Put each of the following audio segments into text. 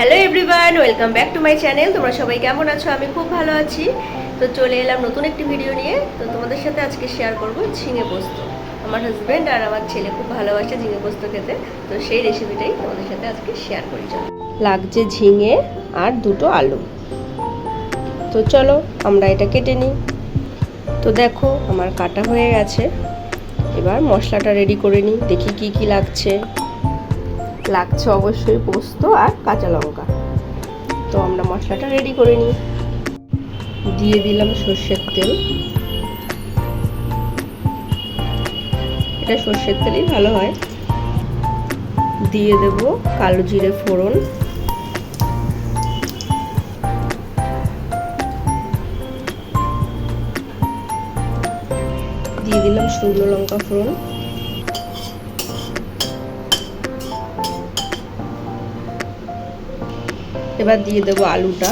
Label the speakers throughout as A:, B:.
A: Hello everyone, welcome back to my channel. তোমরা সবাই কেমন আছো? আমি খুব ভালো আছি। তো চলে এলাম নতুন একটি ভিডিও নিয়ে। তো তোমাদের সাথে আজকে শেয়ার করব ঝিঙে পোস্ত। আমার হাজব্যান্ড আর আমার ছেলে খুব ভালোবাসে ঝিঙে পোস্ত খেতে, তো সেই রেসিপিটাই তোমাদের সাথে আজকে শেয়ার করি। চলো, লাগছে ঝিঙে আর দুটো আলু। তো চলো আমরা এটা কেটে নিই। তো দেখো আমার কাটা হয়ে গেছে। এবার মশলাটা রেডি করে নিই। দেখি কি কি লাগছে অবশ্যই পোস্ত আর কাঁচা লঙ্কা। তো আমরা মশলাটা রেডি করে নিই। দিয়ে দিলাম সর্ষের তেল। এটা সর্ষের তেলই ভালো হয়। দিয়ে দেব কালো জিরে ফোড়ন, দিয়ে দিলাম শুকনো লঙ্কা ফোড়ন, এবার দিয়ে দেব আলুটা।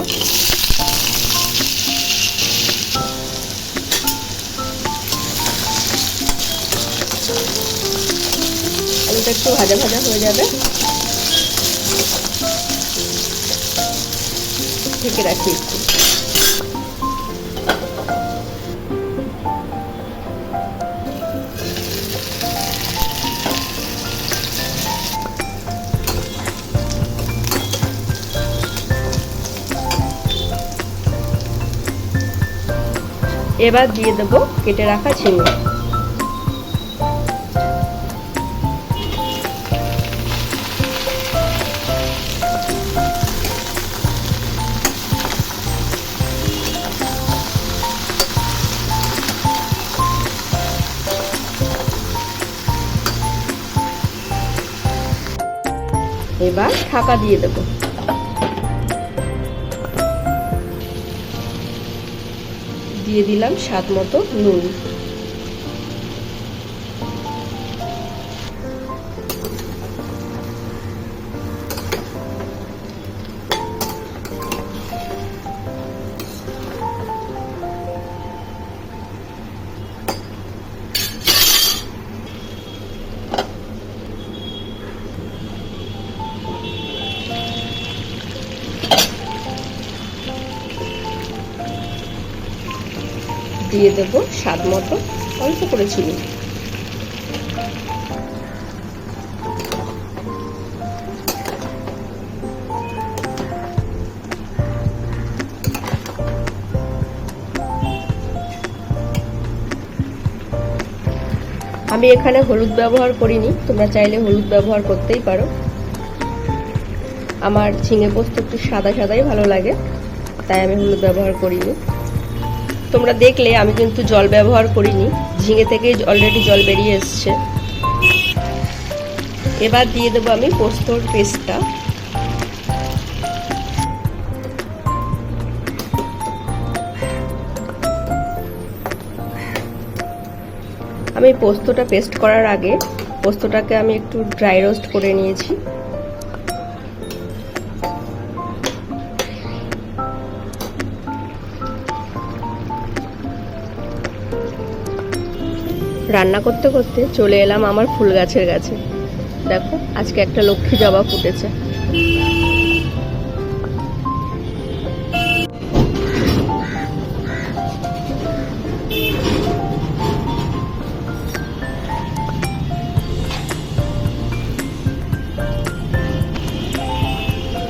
A: আলুটা একটু ভাজা ভাজা হয়ে যাবে, ঢেকে রাখি একটু। এবার দিয়ে দেব কেটে রাখা ঝিঙে। এবার ঢাকা দিয়ে দেব। দিয়ে দিলাম স্বাদ মতো নুন। দিয়ে দেব স্বাদ মতো অল্প করে চিনি। আমি এখানে হলুদ ব্যবহার করিনি, তোমরা চাইলে হলুদ ব্যবহার করতেই পারো। আমার ঝিঙে পোস্ত একটু সাদা সাদাই ভালো লাগে, তাই আমি হলুদ ব্যবহার করিনি। তোমরা দেখলে আমি কিন্তু জল ব্যবহার করিনি, ঝিঙে থেকে অলরেডি জল বেরিয়ে এসছে। এবার দিয়ে দেবো আমি পোস্তর পেস্টটা। আমি পোস্তটা পেস্ট করার আগে পোস্তটাকে আমি একটু ড্রাই রোস্ট করে নিয়েছি। রান্না করতে করতে চলে এলাম আমার ফুল গাছের কাছে। দেখো আজকে একটা লক্ষ্মী জবা ফুটেছে।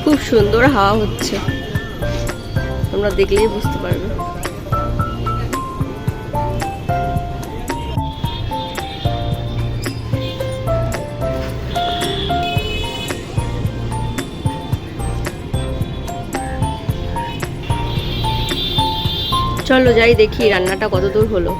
A: খুব সুন্দর হাওয়া হচ্ছে, তোমরা দেখলেই বুঝতে পারবে। চলো যাই দেখি রান্নাটা কতদূর হলো।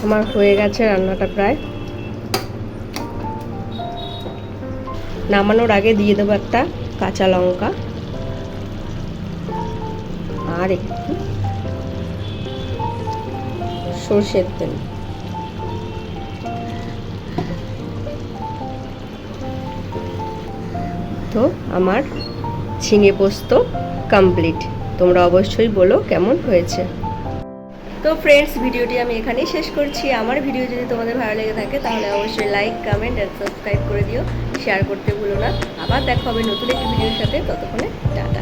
A: আমার হয়ে গেছে রান্নাটা প্রায়। নামানোর আগে দিয়ে দেবো একটা কাঁচা লঙ্কা আর একটু সর্ষের তেল। তো আমার ঝিঙে পোস্ত কমপ্লিট। তোমরা অবশ্যই বলো কেমন হয়েছে। তো ফ্রেন্ডস, ভিডিওটি আমি এখানেই শেষ করছি। আমার ভিডিও যদি তোমাদের ভালো লেগে থাকে তাহলে অবশ্যই লাইক, কমেন্ট আর সাবস্ক্রাইব করে দিও, শেয়ার করতে ভুলো না। আবার দেখা হবে নতুন একটি ভিডিওর সাথে, ততক্ষণে টাটা।